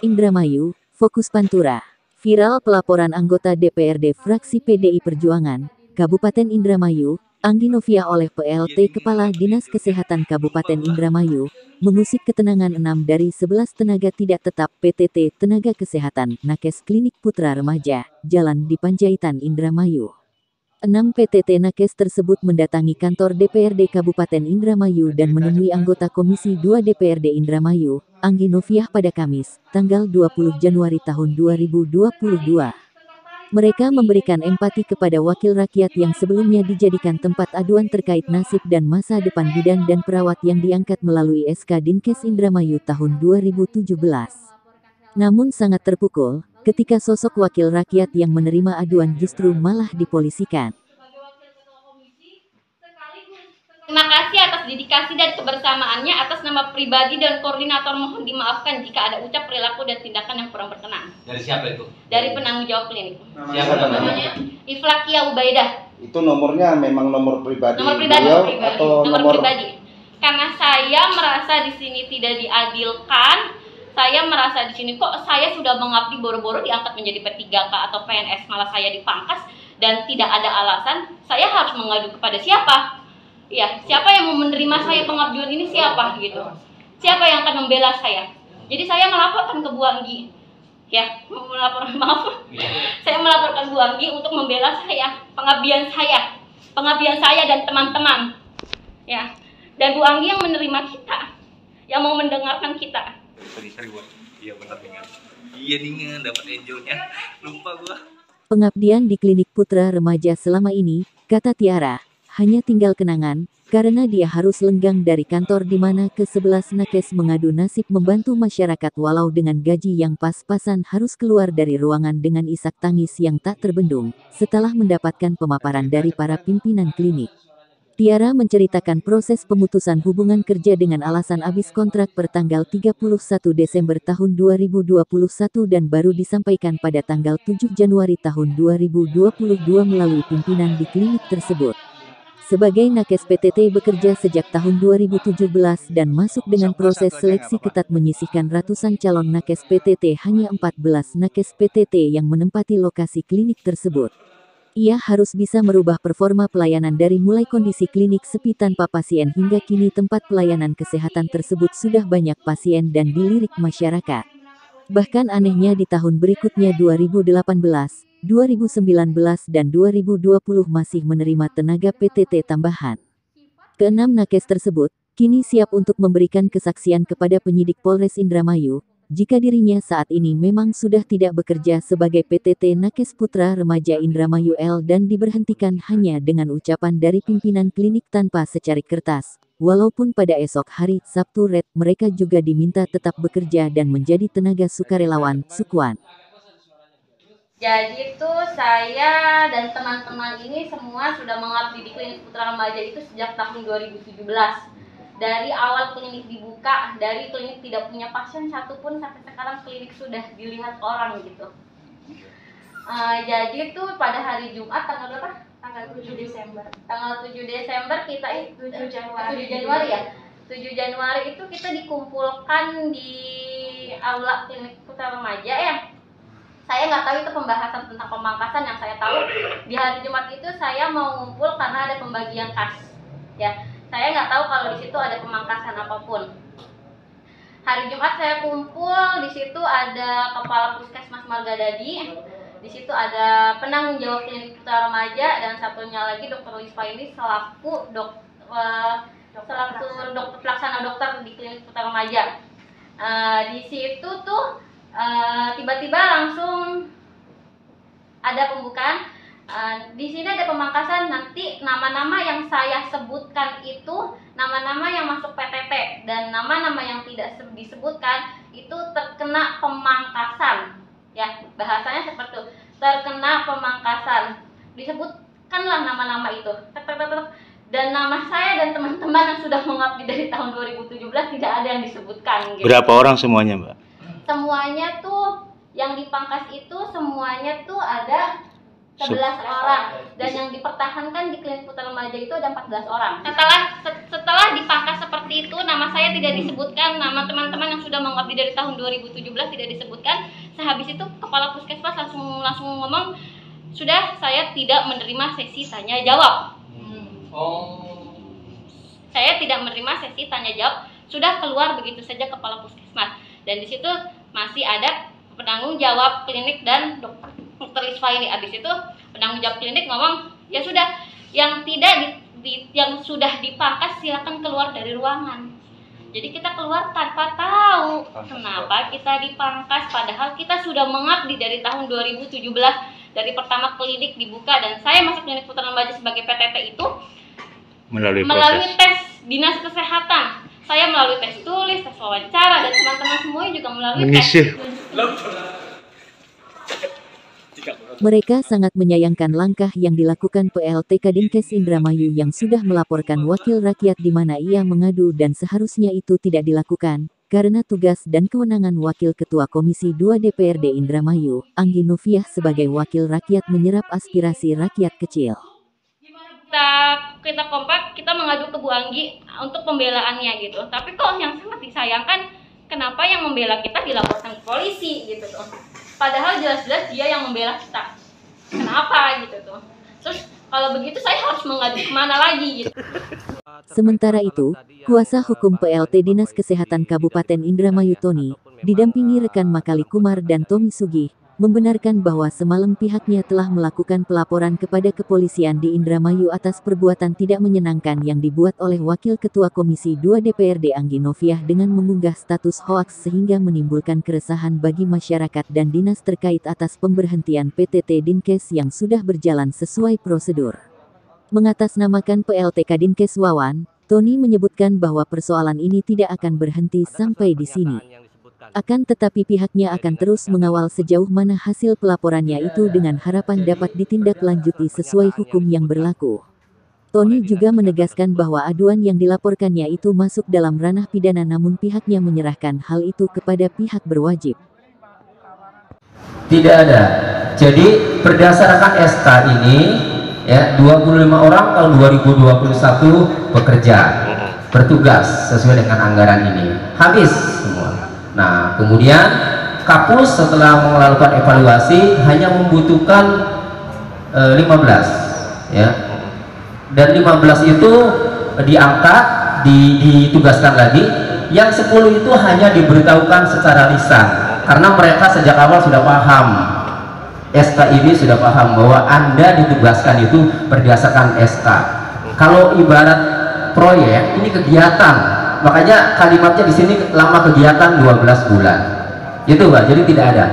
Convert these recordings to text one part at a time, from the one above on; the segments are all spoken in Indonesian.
Indramayu, fokus Pantura. Viral pelaporan anggota DPRD fraksi PDI Perjuangan, Kabupaten Indramayu, Anggi Noviah oleh PLT Kepala Dinas Kesehatan Kabupaten Indramayu, mengusik ketenangan 6 dari 11 tenaga tidak tetap PTT Tenaga Kesehatan Nakes Klinik Putra Remaja, Jalan di Panjaitan Indramayu. 6 PTT Nakes tersebut mendatangi kantor DPRD Kabupaten Indramayu dan menemui anggota Komisi 2 DPRD Indramayu, Anggi Noviah pada Kamis, tanggal 20 Januari tahun 2022. Mereka memberikan empati kepada wakil rakyat yang sebelumnya dijadikan tempat aduan terkait nasib dan masa depan bidan dan perawat yang diangkat melalui SK Dinkes Indramayu tahun 2017. Namun sangat terpukul, ketika sosok wakil rakyat yang menerima aduan justru malah dipolisikan. Terima kasih atas dedikasi dan kebersamaannya. Atas nama pribadi dan koordinator mohon dimaafkan jika ada ucap, perilaku, dan tindakan yang kurang berkenan. Dari siapa itu? Dari penanggung jawab klinik. Siapa namanya? Iflakia Ubaidah. Itu nomornya memang nomor pribadi. Nomor pribadi, atau nomor pribadi. Karena saya merasa di sini tidak diadilkan. Saya merasa di sini kok saya sudah mengabdi boro-boro diangkat menjadi P3K atau PNS, malah saya dipangkas dan tidak ada alasan. Saya harus mengadu kepada siapa? Ya, siapa yang mau menerima saya pengabdian ini, siapa gitu? Siapa yang akan membela saya? Jadi saya melaporkan ke Bu Anggi. Ya, saya melaporkan Bu Anggi untuk membela saya, pengabdian saya dan teman-teman. Ya, dan Bu Anggi yang menerima kita, yang mau mendengarkan kita. Iya benar dengan. Iya dengan dapat enjoynya. Lupa gua. Pengabdian di Klinik Putra Remaja selama ini, kata Tiara, hanya tinggal kenangan, karena dia harus lenggang dari kantor di mana ke-11 nakes mengadu nasib membantu masyarakat walau dengan gaji yang pas-pasan harus keluar dari ruangan dengan isak tangis yang tak terbendung, setelah mendapatkan pemaparan dari para pimpinan klinik. Tiara menceritakan proses pemutusan hubungan kerja dengan alasan habis kontrak per tanggal 31 Desember tahun 2021 dan baru disampaikan pada tanggal 7 Januari tahun 2022 melalui pimpinan di klinik tersebut. Sebagai nakes PTT bekerja sejak tahun 2017 dan masuk dengan proses seleksi ketat menyisihkan ratusan calon nakes PTT, hanya 14 nakes PTT yang menempati lokasi klinik tersebut. Ia harus bisa merubah performa pelayanan dari mulai kondisi klinik sepi tanpa pasien hingga kini tempat pelayanan kesehatan tersebut sudah banyak pasien dan dilirik masyarakat. Bahkan anehnya di tahun berikutnya 2018, 2019 dan 2020 masih menerima tenaga PTT tambahan. Keenam nakes tersebut kini siap untuk memberikan kesaksian kepada penyidik Polres Indramayu, jika dirinya saat ini memang sudah tidak bekerja sebagai PTT Nakes Putra Remaja Indramayu L dan diberhentikan hanya dengan ucapan dari pimpinan klinik tanpa secarik kertas. Walaupun pada esok hari Sabtu Red mereka juga diminta tetap bekerja dan menjadi tenaga sukarelawan, Sukwan. Jadi itu saya dan teman-teman ini semua sudah mengabdi di Klinik Putra Remaja itu sejak tahun 2017. Dari awal klinik dibuka, dari klinik tidak punya pasien satupun sampai sekarang klinik sudah dilihat orang gitu. Jadi itu pada hari Jumat tanggal berapa? Tanggal 7 Desember. Tanggal 7 Desember kita 7 Januari ya. 7 Januari itu kita dikumpulkan di aula Klinik Putra Remaja ya. Saya nggak tahu itu pembahasan tentang pemangkasan. Yang saya tahu di hari Jumat itu saya mau ngumpul karena ada pembagian kas. Ya. Saya nggak tahu kalau di situ ada pemangkasan apapun. Hari Jumat saya kumpul, di situ ada Kepala Puskesmas Margadadi, di situ ada penanggung jawab Klinik Putra Remaja, dan satunya lagi Dr. Lispa ini selaku dokter pelaksana dokter di Klinik Putra Remaja. Di situ tuh tiba-tiba langsung ada pembukaan. Di sini ada pemangkasan, nanti nama-nama yang saya sebutkan itu nama-nama yang masuk PTT dan nama-nama yang tidak disebutkan itu terkena pemangkasan. Ya, bahasanya seperti itu, terkena pemangkasan. Disebutkanlah nama-nama itu. Dan nama saya dan teman-teman yang sudah mengabdi dari tahun 2017 tidak ada yang disebutkan gitu. Berapa orang semuanya, Mbak? Semuanya tuh yang dipangkas itu semuanya tuh ada 11 orang, dan yang dipertahankan di klinik putra remaja itu ada 14 orang. Setelah dipangkas seperti itu, nama saya tidak disebutkan, nama teman-teman yang sudah mengabdi dari tahun 2017 tidak disebutkan. Sehabis itu kepala puskesmas langsung ngomong, sudah, saya tidak menerima sesi tanya jawab. Saya tidak menerima sesi tanya jawab, sudah keluar begitu saja kepala puskesmas. Dan di situ masih ada penanggung jawab klinik dan dokter Isfa ini. Habis itu penanggung jawab klinik ngomong, ya sudah, yang tidak yang sudah dipangkas silakan keluar dari ruangan. Jadi kita keluar tanpa tahu kenapa kita dipangkas, padahal kita sudah mengabdi dari tahun 2017, dari pertama klinik dibuka dan saya masuk klinik putra remaja sebagai PTT itu melalui tes dinas kesehatan. Saya melalui tes tulis, tes wawancara, dan teman-teman semuanya juga melalui tes. Mereka sangat menyayangkan langkah yang dilakukan PLT Kadinkes Indramayu yang sudah melaporkan wakil rakyat di mana ia mengadu, dan seharusnya itu tidak dilakukan, karena tugas dan kewenangan Wakil Ketua Komisi 2 DPRD Indramayu, Anggi Noviah sebagai wakil rakyat menyerap aspirasi rakyat kecil. Kita kompak, kita mengadu ke Bu Anggi untuk pembelaannya gitu. Tapi kok yang sangat disayangkan, kenapa yang membela kita dilaporkan ke polisi gitu tuh. Padahal jelas-jelas dia yang membela kita. Kenapa gitu tuh. Terus kalau begitu saya harus mengadu kemana lagi gitu. Sementara itu, kuasa hukum PLT Dinas Kesehatan Kabupaten Indramayu Tony, didampingi rekan Makali Kumar dan Tommy Sugih, membenarkan bahwa semalam pihaknya telah melakukan pelaporan kepada kepolisian di Indramayu atas perbuatan tidak menyenangkan yang dibuat oleh Wakil Ketua Komisi 2 DPRD Anggi Noviah dengan mengunggah status hoaks sehingga menimbulkan keresahan bagi masyarakat dan dinas terkait atas pemberhentian PTT Dinkes yang sudah berjalan sesuai prosedur. Mengatasnamakan PLT Kadinkes Wawan, Tony menyebutkan bahwa persoalan ini tidak akan berhenti sampai di sini. Akan tetapi pihaknya akan terus mengawal sejauh mana hasil pelaporannya itu dengan harapan dapat ditindaklanjuti sesuai hukum yang berlaku. Tony juga menegaskan bahwa aduan yang dilaporkannya itu masuk dalam ranah pidana, namun pihaknya menyerahkan hal itu kepada pihak berwajib. Tidak ada. Jadi berdasarkan SK ini ya 25 orang tahun 2021 bekerja, bertugas sesuai dengan anggaran ini. Habis semua. Nah, kemudian Kapus setelah melakukan evaluasi hanya membutuhkan 15 ya. Dan 15 itu diangkat, ditugaskan lagi. Yang 10 itu hanya diberitahukan secara lisan karena mereka sejak awal sudah paham. SK ini sudah paham bahwa Anda ditugaskan itu berdasarkan SK. Kalau ibarat proyek ini kegiatan. Makanya kalimatnya di sini lama kegiatan 12 bulan. Itu Pak, jadi tidak ada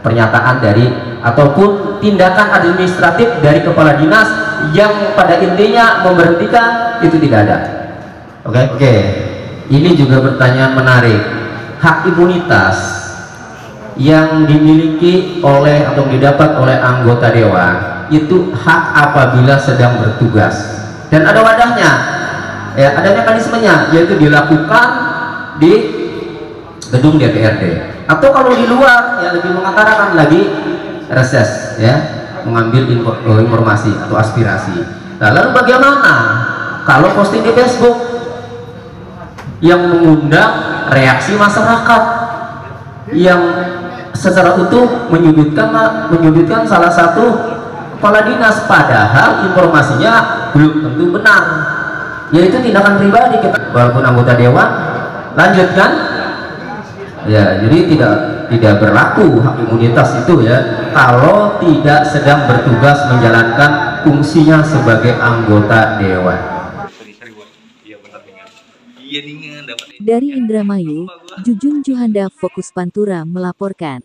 pernyataan dari ataupun tindakan administratif dari kepala dinas yang pada intinya memberhentikan, itu tidak ada. Oke. Ini juga pertanyaan menarik. Hak imunitas yang dimiliki oleh atau didapat oleh anggota dewan itu hak apabila sedang bertugas dan ada wadahnya. Ya, ada mekanismenya, yaitu dilakukan di gedung DPRD atau kalau di luar ya lebih mengantarakan lagi reses ya, mengambil informasi atau aspirasi. Nah, lalu bagaimana kalau posting di Facebook yang mengundang reaksi masyarakat yang secara utuh menyudutkan salah satu kepala dinas, padahal informasinya belum tentu benar. Yaitu tindakan pribadi kita walaupun anggota dewan lanjutkan ya, jadi tidak berlaku hak imunitas itu ya kalau tidak sedang bertugas menjalankan fungsinya sebagai anggota dewan. Iya nih dapat. Dari Indramayu, Jujun Juhanda Fokus Pantura melaporkan.